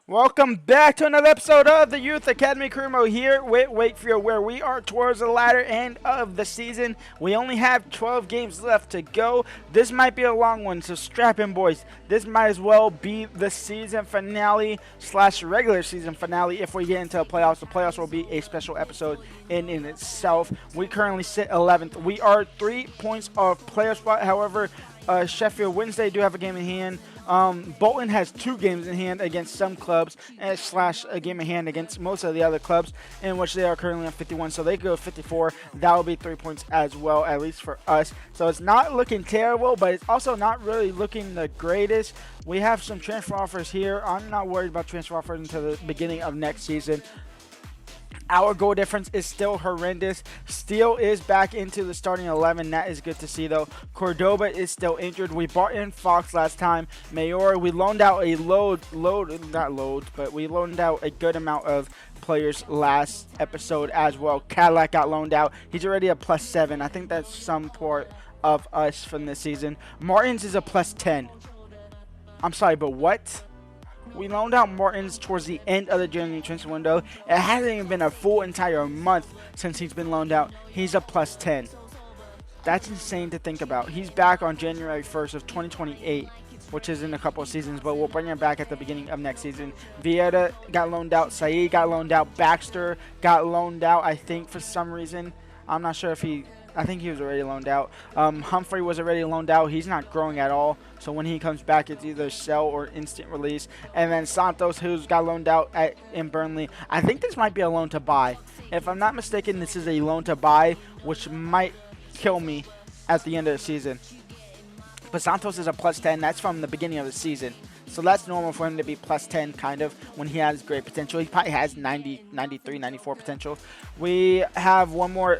Welcome back to another episode of the Youth Academy Career Mode here with Wakefield, where we are towards the latter end of the season. We only have 12 games left to go. This might be a long one, so strap in, boys. This might as well be the season finale / regular season finale if we get into the playoffs. The playoffs will be a special episode in itself. We currently sit 11th. We are 3 points off playoff spot. However, Sheffield Wednesday do have a game in hand. Bolton has 2 games in hand against some clubs, / a game in hand against most of the other clubs, in which they are currently on 51. So they go 54. That will be 3 points as well, at least for us. So it's not looking terrible, but it's also not really looking the greatest. We have some transfer offers here. I'm not worried about transfer offers until the beginning of next season. Our goal difference is still horrendous. Steele is back into the starting 11. That is good to see, though. Cordoba is still injured. We brought in Fox last time. Mayor, we loaned out a we loaned out a good amount of players last episode as well. Cadillac got loaned out. He's already a +7. I think that's some part of us from this season. Martins is a +10. I'm sorry, but what? We loaned out Martins towards the end of the January transfer window. It hasn't even been a full entire month since he's been loaned out. He's a +10. That's insane to think about. He's back on January 1st of 2028, which is in a couple of seasons, but we'll bring him back at the beginning of next season. Vieira got loaned out. Saeed got loaned out. Baxter got loaned out, I think, for some reason. I'm not sure if I think he was already loaned out. Humphrey was already loaned out. He's not growing at all. So when he comes back, it's either sell or instant release. And then Santos, who's got loaned out in Burnley. I think this might be a loan to buy. If I'm not mistaken, this is a loan to buy, which might kill me at the end of the season. But Santos is a +10. That's from the beginning of the season. So that's normal for him to be +10, kind of, when he has great potential. He probably has 90, 93, 94 potential. We have one more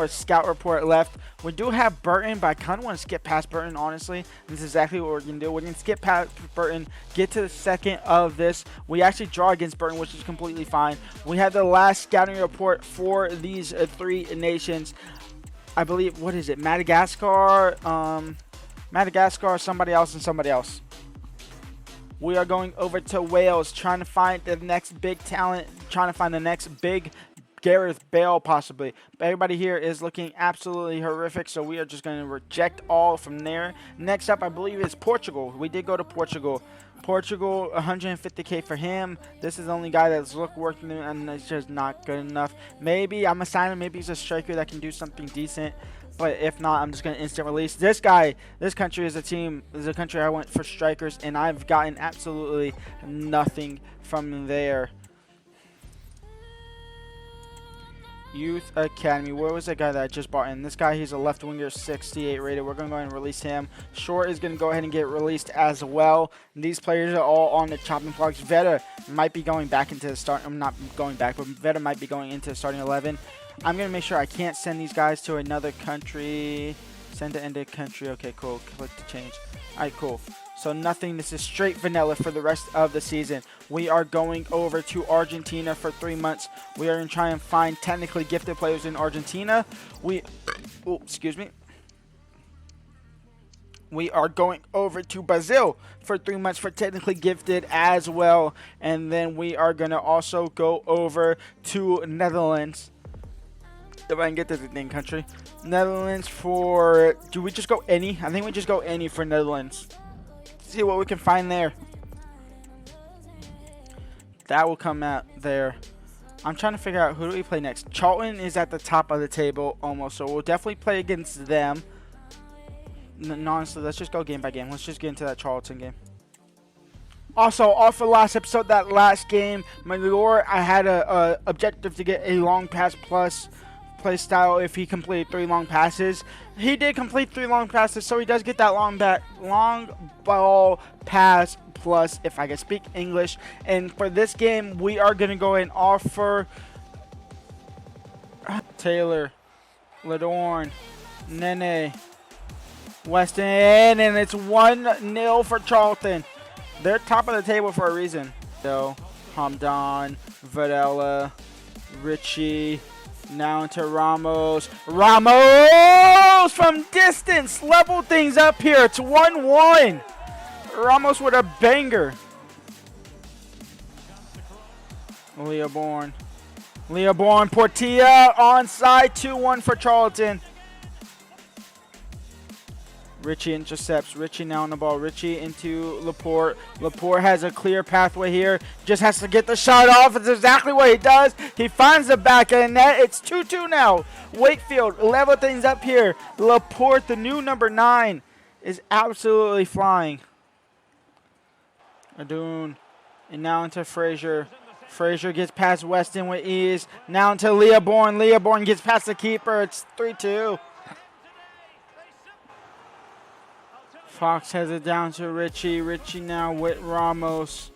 scout report left. We do have Burton, but I kind of want to skip past Burton, honestly. This is exactly what we're going to do. We're going to skip past Burton, get to the second of this. We actually draw against Burton, which is completely fine. We have the last scouting report for these 3 nations. I believe, what is it? Madagascar, somebody else, and somebody else. We are going over to Wales, trying to find the next big talent, trying to find the next big Gareth Bale, possibly. But everybody here is looking absolutely horrific, so we are just going to reject all from there. Next up, I believe, is Portugal. We did go to Portugal. Portugal, 150K for him. This is the only guy that's working, and it's just not good enough. Maybe I'm assigning, maybe he's a striker that can do something decent. But if not, I'm just going to instant release. This country is a country I went for strikers, and I've gotten absolutely nothing from there. Youth Academy. Where was that guy that I just brought in? This guy, he's a left winger, 68 rated. We're going to go ahead and release him. Short is going to go ahead and get released as well. And these players are all on the chopping blocks. Veta might be going back into the start. I'm not going back, but Veta might be going into the starting 11. I'm going to make sure I can't send these guys to another country. Send to end of country. Okay, cool. Click to change. All right, cool. So nothing. This is straight vanilla for the rest of the season. We are going over to Argentina for 3 months. We are going to try and find technically gifted players in Argentina. Excuse me. We are going over to Brazil for 3 months for technically gifted as well. And then we are going to also go over to Netherlands. If I can get to the thing, country. Netherlands for... Do we just go any? I think we just go any for Netherlands. See what we can find there. That will come out there. I'm trying to figure out who do we play next. Charlton is at the top of the table almost, so we'll definitely play against them. No, honestly, let's just go game by game. Let's just get into that Charlton game. Also, off the last episode, that last game, Mayor, I had a objective to get a long pass plus play style if he completed 3 long passes. He did complete 3 long passes, so he does get that long ball pass plus, if I can speak English. And for this game, we are going to go and offer Taylor, Ladorn, Nene, Weston, and it's 1-0 for Charlton. They're top of the table for a reason. So, Hamdan, Varela, Richie, now into Ramos. Ramos from distance leveled things up here. It's 1-1. Ramos with a banger. Leoborn. Portilla onside. 2-1 for Charlton. Richie intercepts. Richie now on the ball. Richie into Laporte. Laporte has a clear pathway here. Just has to get the shot off. It's exactly what he does. He finds the back of the net. It's 2-2 now. Wakefield level things up here. Laporte, the new number 9, is absolutely flying. Adoon. And now into Frazier. Frazier gets past Weston with ease. Now into Leoborn. Leoborn gets past the keeper. It's 3-2. Fox has it down to Richie. Richie now with Ramos.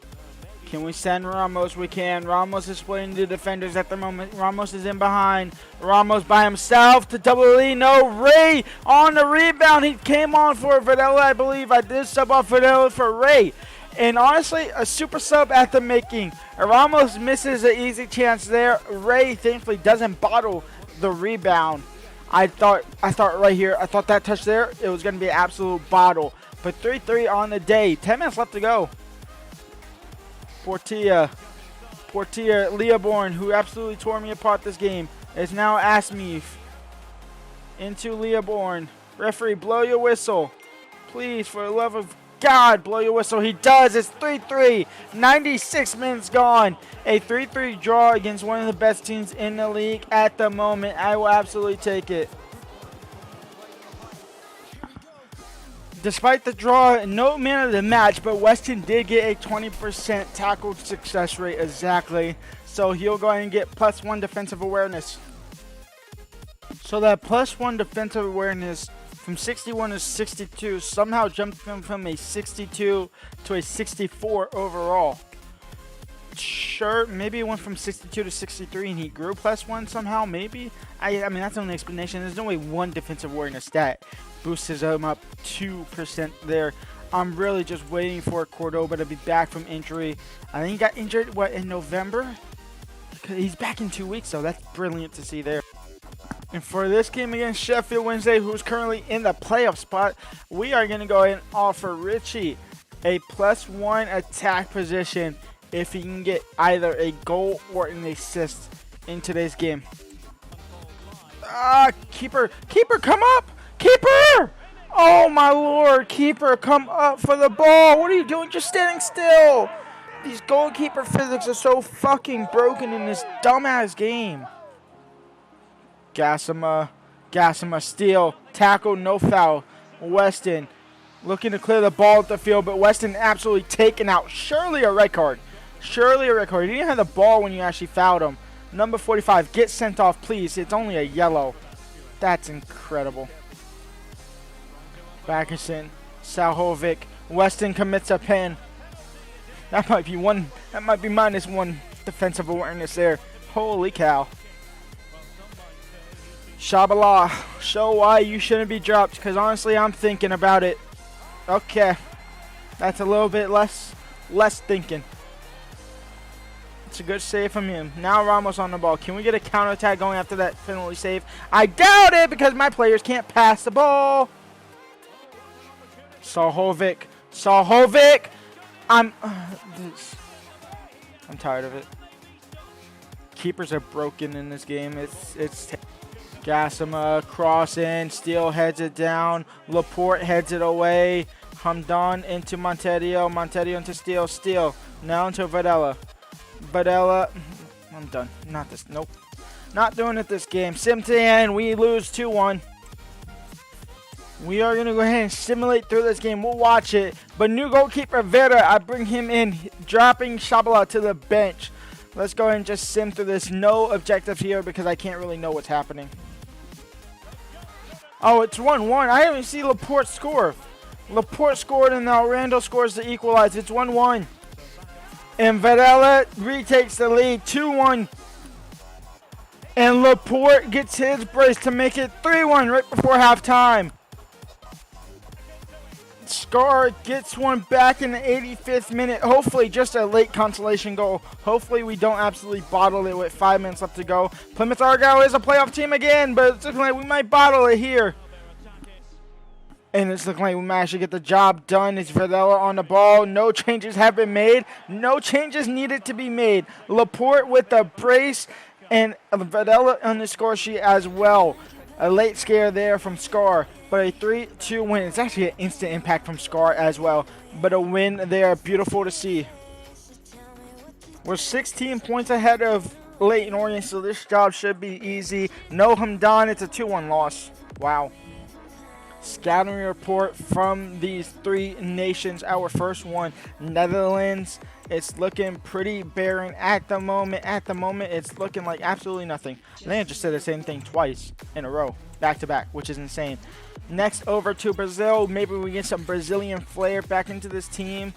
Can we send Ramos? We can. Ramos is splitting the defenders at the moment. Ramos is in behind. Ramos by himself to double lead. No, Ray on the rebound. He came on for Videla, I believe. I did sub off Videla for Ray. And honestly, a super sub at the making. Ramos misses an easy chance there. Ray thankfully doesn't bottle the rebound. I thought right here, I thought that touch there, it was going to be an absolute bottle. But 3-3 on the day. 10 minutes left to go. Portilla, Leoborn, who absolutely tore me apart this game, is now Asmif. Into Leoborn. Referee, blow your whistle. Please, for the love of God, blow your whistle. He does. It's 3-3. 96 minutes gone. A 3-3 draw against one of the best teams in the league at the moment. I will absolutely take it. Despite the draw, no man of the match, but Weston did get a 20% tackle success rate exactly. So he'll go ahead and get +1 defensive awareness. So that +1 defensive awareness from 61 to 62 somehow jumped him from a 62 to a 64 overall. Sure, maybe it went from 62 to 63 and he grew +1 somehow, maybe. I mean, that's the only explanation. There's no way one defensive awareness stat boosted him up 2% there. I'm really just waiting for Cordoba to be back from injury. I think he got injured, in November? He's back in 2 weeks, so that's brilliant to see there. And for this game against Sheffield Wednesday, who's currently in the playoff spot, we are going to go ahead and offer Richie a +1 attack position if he can get either a goal or an assist in today's game. Keeper, come up! Keeper! Oh my lord, keeper, come up for the ball. What are you doing? Just standing still. These goalkeeper physics are so fucking broken in this dumbass game. Gassama, steal, tackle, no foul. Weston looking to clear the ball at the field, but Weston absolutely taken out. Surely a red card. He didn't have the ball when you actually fouled him. Number 45, get sent off, please. It's only a yellow. That's incredible. Backerson, Salhovic, Weston commits a pen. That might be -1 defensive awareness there. Holy cow. Shabala, show why you shouldn't be dropped, because honestly, I'm thinking about it. Okay. That's a little bit less thinking. It's a good save from him. Now Ramos on the ball. Can we get a counterattack going after that penalty save? I doubt it, because my players can't pass the ball. Salhovic. I'm tired of it. Keepers are broken in this game. It's Gassama, cross in, Steele heads it down, Laporte heads it away, Hamdan into Montedio into Steele, now into Videla, I'm done, nope, not doing it this game. Sim to the end, we lose 2-1. We are going to go ahead and simulate through this game, we'll watch it, but new goalkeeper Vera, I bring him in, dropping Shabala to the bench. Let's go ahead and just sim through this, no objective here because I can't really know what's happening. Oh, it's 1-1. I didn't even see Laporte score. Laporte scored and now Randall scores to equalize. It's 1-1. And Varela retakes the lead, 2-1. And Laporte gets his brace to make it 3-1 right before halftime. Scar gets one back in the 85th minute. Hopefully just a late consolation goal. Hopefully we don't absolutely bottle it with 5 minutes left to go. Plymouth Argyle is a playoff team again, but it's looking like we might bottle it here. And it's looking like we managed to get the job done. It's Verdella on the ball. No changes have been made. No changes needed to be made. Laporte with the brace. And Verdella on the score sheet as well. A late scare there from Scar. But a 3-2 win. It's actually an instant impact from Scar as well. But a win there. Beautiful to see. We're 16 points ahead of Leyton Orient, so this job should be easy. No Hamdan. It's a 2-1 loss. Wow. Scouting report from these three nations. Our first one, Netherlands. It's looking pretty barren at the moment. At the moment, it's looking like absolutely nothing. I think I just said the same thing twice in a row, back to back, which is insane. Next, over to Brazil. Maybe we get some Brazilian flair back into this team.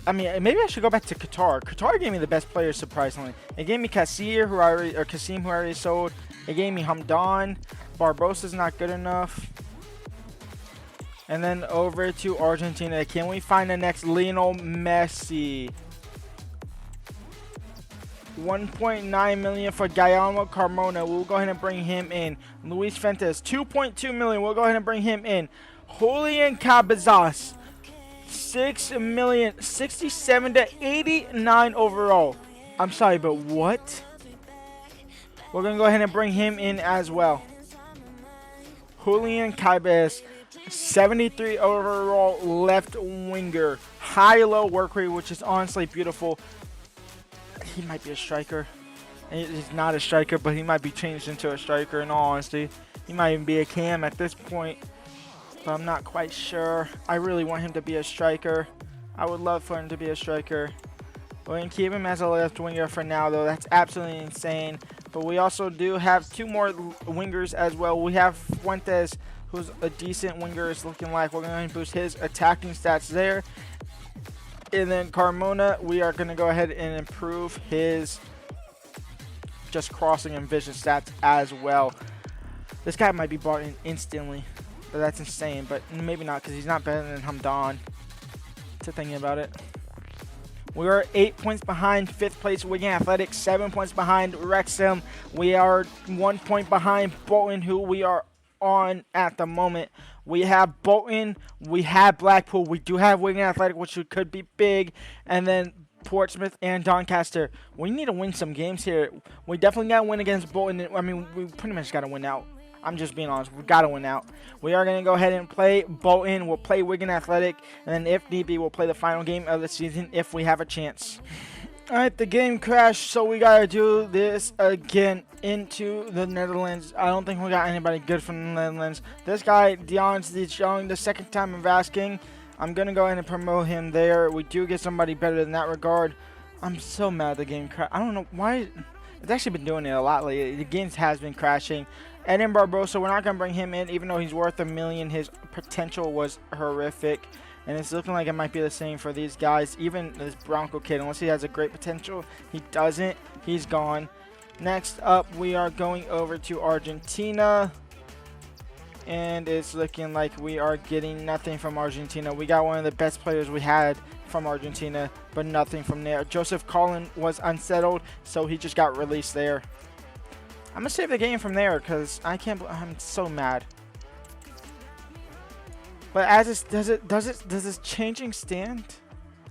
I mean, maybe I should go back to Qatar. Qatar gave me the best players, surprisingly. It gave me Kasim, who I already sold. It gave me Hamdan. Barbosa's not good enough. And then over to Argentina. Can we find the next Lionel Messi? 1.9 million for Guillermo Carmona. We'll go ahead and bring him in. Luis Fuentes, 2.2 million. We'll go ahead and bring him in. Julian Cabezas, 6 million, 67 to 89 overall. I'm sorry, but what? We're going to go ahead and bring him in as well. Julian Cabezas. 73 overall left winger. High-low work rate, which is honestly beautiful. He might be a striker. He's not a striker, but he might be changed into a striker in all honesty. He might even be a cam at this point, but I'm not quite sure. I really want him to be a striker. I would love for him to be a striker. We're going to keep him as a left winger for now, though. That's absolutely insane. But we also do have two more wingers as well. We have Fuentes, who's a decent winger, is looking like. We're going to boost his attacking stats there. And then Carmona, we are going to go ahead and improve his just crossing and vision stats as well. This guy might be bought in instantly, but that's insane. But maybe not, because he's not better than Hamdan. To thinking about it. We are 8 points behind 5th place Wigan Athletic, 7 points behind Wrexham. We are 1 point behind Bolton, who we are on at the moment. We have Bolton, we have Blackpool, we do have Wigan Athletic, which could be big, and then Portsmouth and Doncaster. We need to win some games here. We definitely got to win against Bolton. I mean, we pretty much got to win out. I'm just being honest. We've got to win out. We are going to go ahead and play Bolton. We'll play Wigan Athletic. And then if need be, we'll play the final game of the season if we have a chance. Alright, the game crashed, so we got to do this again into the Netherlands. I don't think we got anybody good from the Netherlands. This guy, Dion's Young, the second time of asking. I'm going to go ahead and promote him there. We do get somebody better in that regard. I'm so mad the game crashed. I don't know why. It's actually been doing it a lot lately. The game has been crashing. Eden Barbosa, we're not going to bring him in, even though he's worth $1 million. His potential was horrific. And it's looking like it might be the same for these guys. Even this Bronco kid, unless he has a great potential, he doesn't. He's gone. Next up, we are going over to Argentina. And it's looking like we are getting nothing from Argentina. We got one of the best players we had from Argentina, but nothing from there. Joseph Collin was unsettled, so he just got released there. I'm going to save the game from there because I'm so mad. But as it does this changing stand?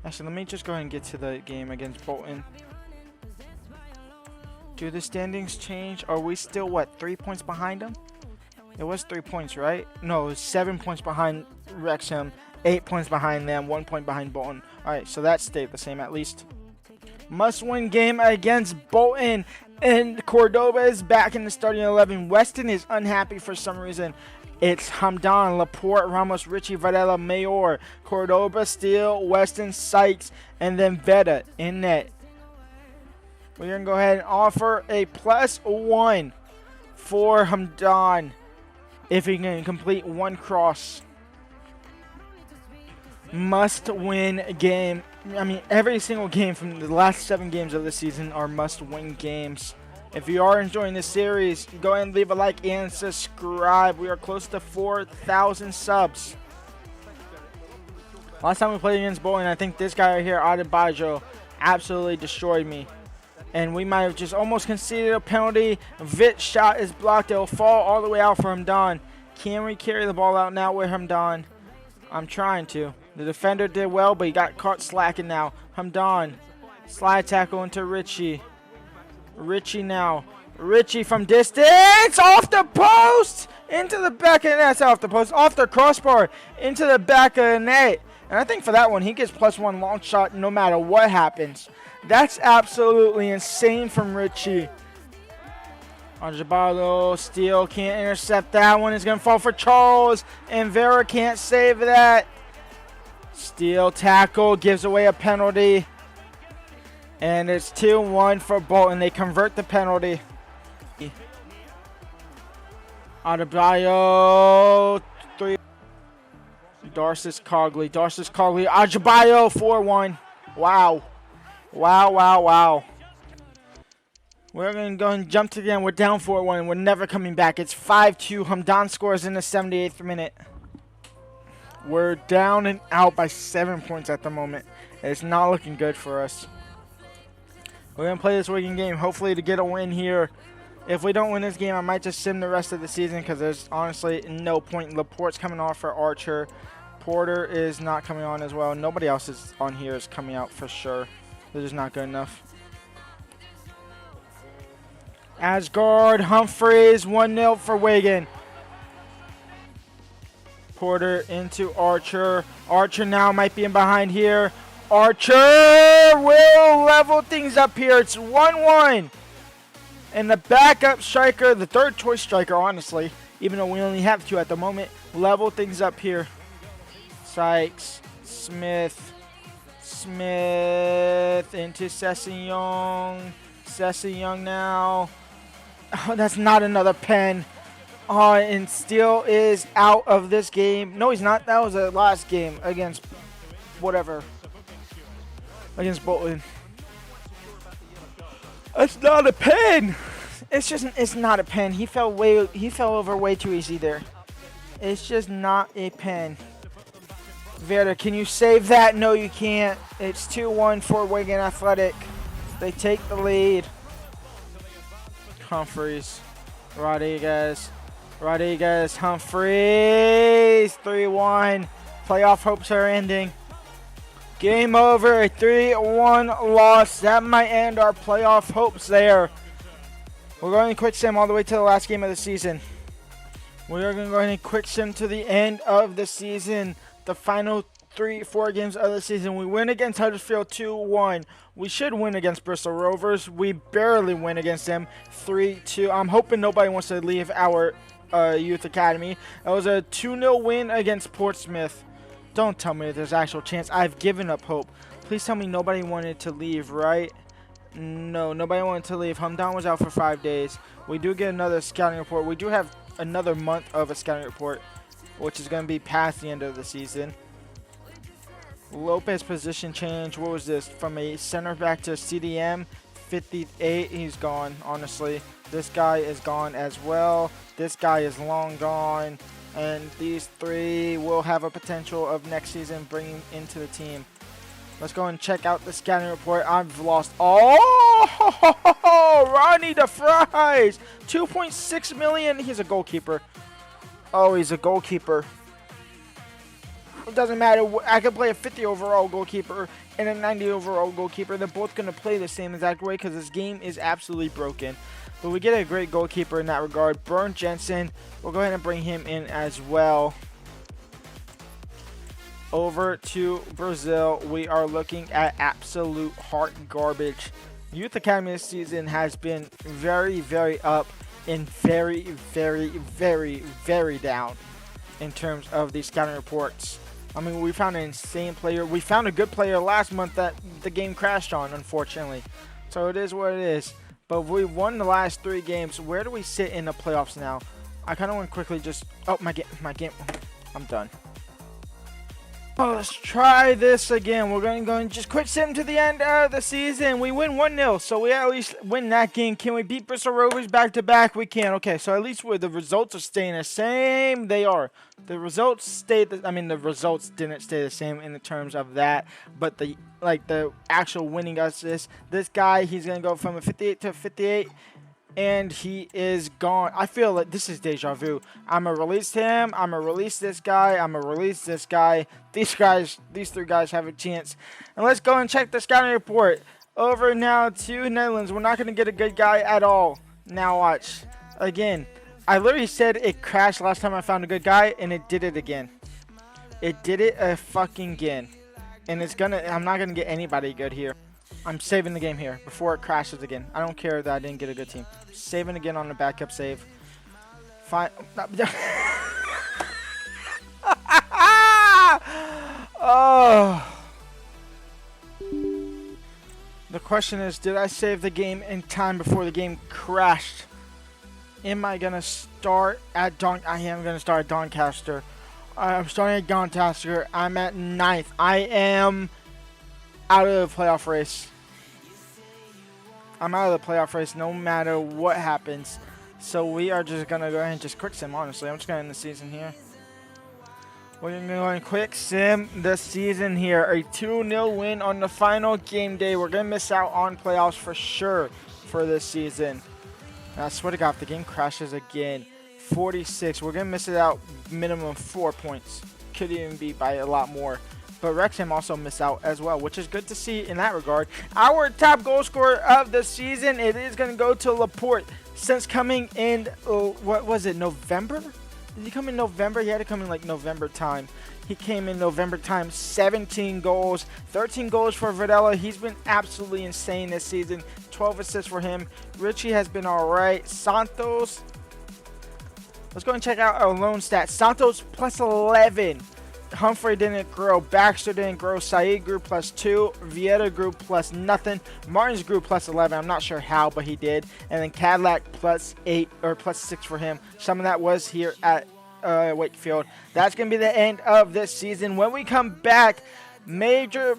Actually, let me just go ahead and get to the game against Bolton. Do the standings change? Are we still, what, 3 points behind them? It was 3 points, right? No, it was 7 points behind Wrexham, 8 points behind them, 1 point behind Bolton. Alright, so that stayed the same at least. Must-win game against Bolton. And Cordoba is back in the starting 11. Weston is unhappy for some reason. It's Hamdan, Laporte, Ramos, Richie, Varela, Mayor, Cordoba, Steele, Weston, Sykes, and then Veta in net. We're going to go ahead and offer a +1 for Hamdan if he can complete one cross. Must-win game. I mean, every single game from the last 7 games of the season are must-win games. If you are enjoying this series, go ahead and leave a like and subscribe. We are close to 4,000 subs. Last time we played against Bolton, I think this guy right here, Adebayo, absolutely destroyed me. And we might have just almost conceded a penalty. Vit's shot is blocked. It will fall all the way out for Hamdan. Can we carry the ball out now with Hamdan? I'm trying to. The defender did well, but he got caught slacking now. Hamdan. Slide tackle into Richie. Richie now. Richie from distance. Off the post. Into the back of the net. That's off the post. Off the crossbar. Into the back of the net. And I think for that one, he gets +1 long shot no matter what happens. That's absolutely insane from Richie. Ajibayo, Steele can't intercept that one. It's going to fall for Charles. And Vera can't save that. Steele tackle, gives away a penalty. And it's 2-1 for Bolton. They convert the penalty. Ajibayo, 3. Darcis Cogley. Ajibayo, 4-1. Wow. Wow. We're going to go and jump to the end. We're down 4-1, and we're never coming back. It's 5-2. Hamdan scores in the 78th minute. We're down and out by 7 points at the moment. It's not looking good for us. We're going to play this weekend game, hopefully to get a win here. If we don't win this game, I might just sim the rest of the season because there's honestly no point. Laporte's coming off for Archer. Porter is not coming on as well. Nobody else is on here is coming out for sure. They're just not good enough. Asgard, Humphreys, 1-0 for Wigan. Porter into Archer. Archer now might be in behind here. Archer will level things up here. It's 1-1. And the backup striker, the third choice striker, honestly, even though we only have 2 at the moment, level things up here. Sykes, Smith into Sessignon. Sessignon now. Oh, that's not another pen. Oh, and Steele is out of this game. No, he's not. That was the last game against whatever. Against Bolton. That's not a pen. It's not a pen. He fell over way too easy there. It's just not a pen. Vera, can you save that? No, you can't. It's 2-1 for Wigan Athletic. They take the lead. Humphreys. Rodriguez, Humphreys. 3-1. Playoff hopes are ending. Game over. A 3-1 loss. That might end our playoff hopes there. We're going to quick sim all the way to the last game of the season. We are going to go ahead and quick sim to the end of the season. The final 3-4 games of the season. We win against Huddersfield 2-1. We should win against Bristol Rovers. We barely win against them 3-2. I'm hoping nobody wants to leave our youth academy. That was a 2-0 win against Portsmouth. Don't tell me there's actual chance. I've given up hope. Please tell me nobody wanted to leave, right? No, nobody wanted to leave. Hamdan was out for 5 days. We do get another scouting report. We do have another month of a scouting report, which is going to be past the end of the season. Lopez position change. What was this? From a center back to CDM. 58. He's gone, honestly. This guy is gone as well. This guy is long gone. And these 3 will have a potential of next season bringing into the team. Let's go and check out the scouting report. I've lost. Oh, Ronnie DeFries. 2.6 million. He's a goalkeeper. Oh, he's a goalkeeper. It doesn't matter. I could play a 50 overall goalkeeper and a 90 overall goalkeeper. They're both going to play the same exact way because this game is absolutely broken. But we get a great goalkeeper in that regard. Bernd Jensen. We'll go ahead and bring him in as well. Over to Brazil. We are looking at absolute heart garbage. Youth Academy this season has been very, very up and very, very, very, very down in terms of these scouting reports. I mean, we found an insane player. We found a good player last month that the game crashed on, unfortunately. So it is what it is. But we won the last 3 games. Where do we sit in the playoffs now? I kind of want to quickly just... Oh, my game. I'm done. Oh, let's try this again. We're going to go and just quick sim to the end of the season. We win 1-0, so we at least win that game. Can we beat Bristol Rovers back-to-back? We can. Okay, so at least the results are staying the same. They are. The results stayed. The results didn't stay the same in the terms of that, but the actual winning us this guy, he's going to go from a 58 to a 58. and he is gone. I feel like this is deja vu. I'm gonna release him. I'm gonna release this guy. I'm gonna release this guy. These three guys have a chance. And let's go and check the scouting report. Over now to Netherlands. We're not gonna get a good guy at all. Now watch. Again, I literally said it crashed last time I found a good guy, and it did it again. It did it a fucking again. And I'm not gonna get anybody good here. I'm saving the game here before it crashes again. I don't care that I didn't get a good team. Saving again on the backup save. Fine. Oh. The question is, did I save the game in time before the game crashed? Am I gonna start at I am gonna start at Doncaster. I'm starting at Doncaster. I'm at 9th. I am out of the playoff race. I'm out of the playoff race no matter what happens. So we are just going to go ahead and just quick sim, honestly. I'm just going to end the season here. We're going to go and quick sim the season here. A 2-0 win on the final game day. We're going to miss out on playoffs for sure for this season. And I swear to God, if the game crashes again, 46. We're going to miss it out minimum 4 points. Could even be by a lot more. But Wrexham also missed out as well, which is good to see in that regard. Our top goal scorer of the season, it is going to go to Laporte. Since coming in, what was it, November? Did he come in November? He had to come in like November time. He came in November time, 17 goals, 13 goals for Videla. He's been absolutely insane this season. 12 assists for him. Richie has been all right. Santos, let's go and check out our loan stats. Santos plus 11. Humphrey didn't grow. Baxter didn't grow. Saeed grew plus 2. Vieta grew plus nothing. Martins grew plus 11. I'm not sure how, but he did. And then Cadillac plus 8 or plus 6 for him. Some of that was here at Wakefield. That's going to be the end of this season. When we come back, major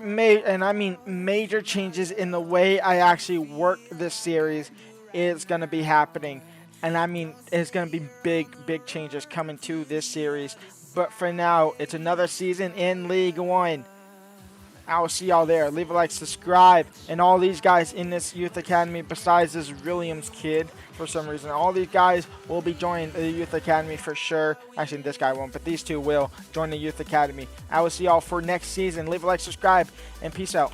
changes in the way I actually work this series is going to be happening. And I mean, it's going to be big changes coming to this series. But for now, it's another season in League One. I will see y'all there. Leave a like, subscribe, and all these guys in this youth academy, besides this Williams kid, for some reason, all these guys will be joining the youth academy for sure. Actually, this guy won't, but these two will join the youth academy. I will see y'all for next season. Leave a like, subscribe, and peace out.